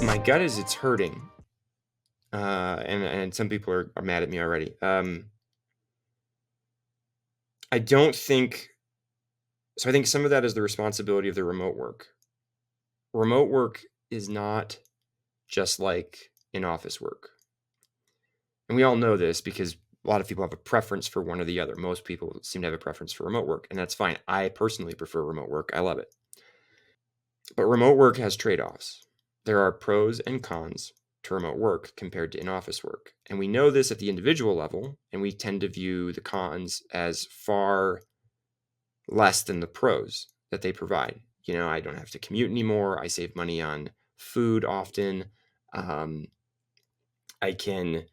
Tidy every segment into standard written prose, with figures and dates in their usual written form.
My gut is it's hurting, and some people are mad at me already. I don't think so. I think some of that is the responsibility of the remote work. Remote work is not just like in office work, and we all know this because a lot of people have a preference for one or the other. Most people seem to have a preference for remote work, and that's fine. I personally prefer remote work. I love it, but remote work has trade-offs. There are pros and cons to remote work compared to in-office work. And we know this at the individual level, and we tend to view the cons as far less than the pros that they provide. I don't have to commute anymore. I save money on food often. Um, I can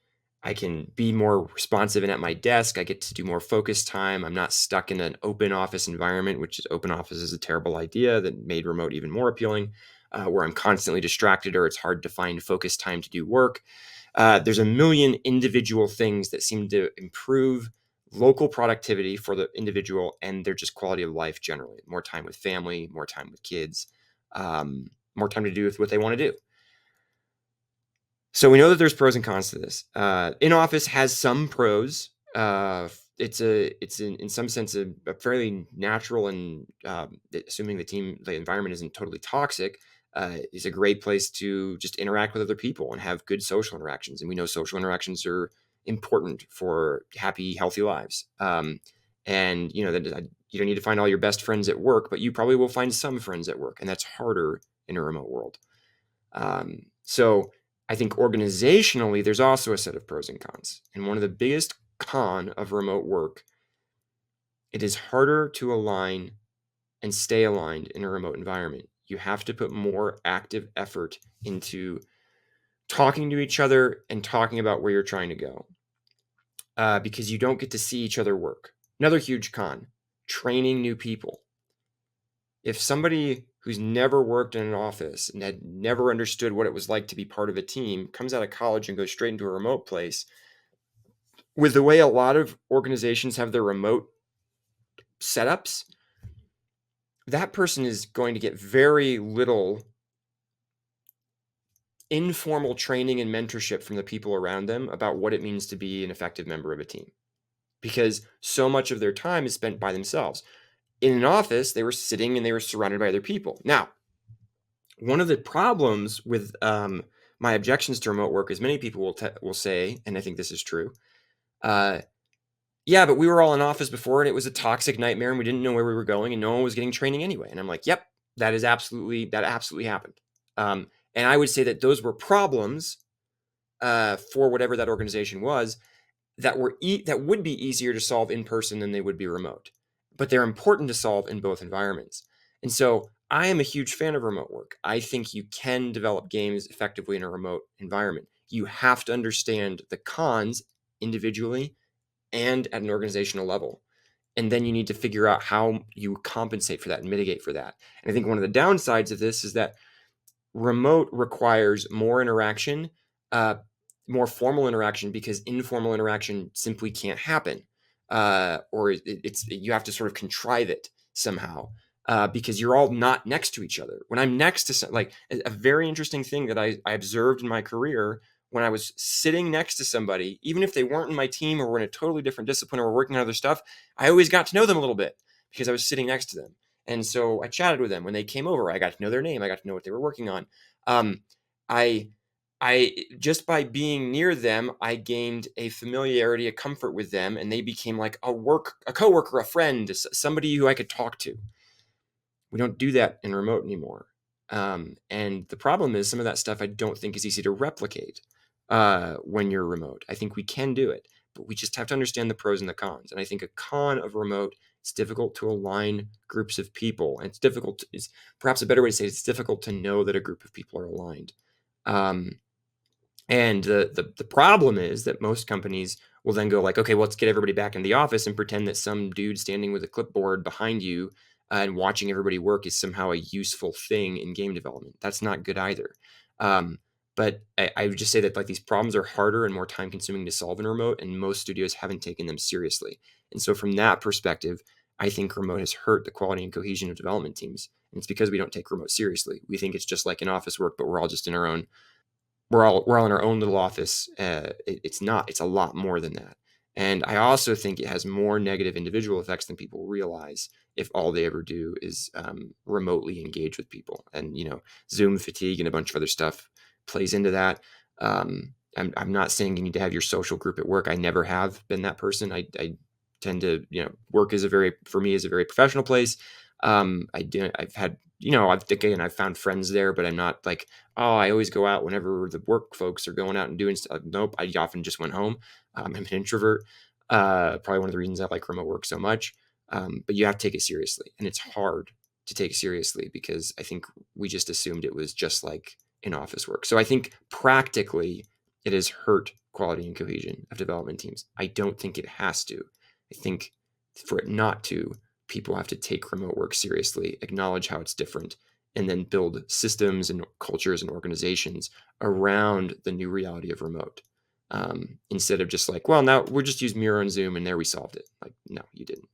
I can be more responsive and at my desk. I get to do more focus time. I'm not stuck in an open office environment, which is open office is a terrible idea that made remote even more appealing, where I'm constantly distracted or it's hard to find focus time to do work. There's a million individual things that seem to improve local productivity for the individual and their just quality of life generally. More time with family, more time with kids, more time to do with what they want to do. So we know that there's pros and cons to this. In office has some pros. It's in some sense a fairly natural and assuming the environment isn't totally toxic, is a great place to just interact with other people and have good social interactions. And we know social interactions are important for happy, healthy lives. And that you don't need to find all your best friends at work, but you probably will find some friends at work, and that's harder in a remote world. So I think organizationally, there's also a set of pros and cons. And one of the biggest con of remote work, it is harder to align and stay aligned in a remote environment. You have to put more active effort into talking to each other and talking about where you're trying to go, because you don't get to see each other work. Another huge con, training new people. If somebody who's never worked in an office and had never understood what it was like to be part of a team comes out of college and goes straight into a remote place, with the way a lot of organizations have their remote setups, that person is going to get very little informal training and mentorship from the people around them about what it means to be an effective member of a team, because so much of their time is spent by themselves. In an office, they were sitting and they were surrounded by other people. Now, one of the problems with my objections to remote work is many people will say, and I think this is true, yeah, but we were all in office before and it was a toxic nightmare and we didn't know where we were going and no one was getting training anyway. And I'm like, yep, that absolutely happened. And I would say that those were problems for whatever that organization was that would be easier to solve in person than they would be remote, but they're important to solve in both environments. And so I am a huge fan of remote work. I think you can develop games effectively in a remote environment. You have to understand the cons individually and at an organizational level. And then you need to figure out how you compensate for that and mitigate for that. And I think one of the downsides of this is that remote requires more interaction, uh, more formal interaction, because informal interaction simply can't happen, or you have to sort of contrive it somehow, because you're all not next to each other. When I'm next to like a very interesting thing that I observed in my career, when I was sitting next to somebody, even if they weren't in my team or were in a totally different discipline or were working on other stuff, I always got to know them a little bit because I was sitting next to them. And so I chatted with them when they came over. I got to know their name. I got to know what they were working on. Um, I, I just by being near them, I gained a familiarity, a comfort with them, and they became like a coworker, a friend, somebody who I could talk to. We don't do that in remote anymore. And the problem is some of that stuff I don't think is easy to replicate when you're remote. I think we can do it, but we just have to understand the pros and the cons. And I think a con of remote, it's difficult to align groups of people. And is perhaps a better way to say it, it's difficult to know that a group of people are aligned. Um, and the problem is that most companies will then go like, okay, well, let's get everybody back in the office and pretend that some dude standing with a clipboard behind you and watching everybody work is somehow a useful thing in game development. That's not good either. But I would just say that like these problems are harder and more time consuming to solve in remote, and most studios haven't taken them seriously. And so from that perspective, I think remote has hurt the quality and cohesion of development teams. And it's because we don't take remote seriously. We think it's just like in office work, but we're all just in our own we're all in our own little office. It's not. It's a lot more than that. And I also think it has more negative individual effects than people realize if all they ever do is remotely engage with people. And Zoom fatigue and a bunch of other stuff plays into that. I'm not saying you need to have your social group at work. I never have been that person. I tend to, work is for me is a very professional place. I've had, I've found friends there, but I'm not like, oh, I always go out whenever the work folks are going out and doing stuff. Nope, I often just went home. I'm an introvert. Probably one of the reasons I like remote work so much. But you have to take it seriously, and it's hard to take seriously because I think we just assumed it was just like in office work. So I think practically it has hurt quality and cohesion of development teams. I don't think it has to. I think for it not to, people have to take remote work seriously, acknowledge how it's different, and then build systems and cultures and organizations around the new reality of remote. Instead of just like, well, now we're just use Miro and Zoom and there we solved it. Like, no, you didn't.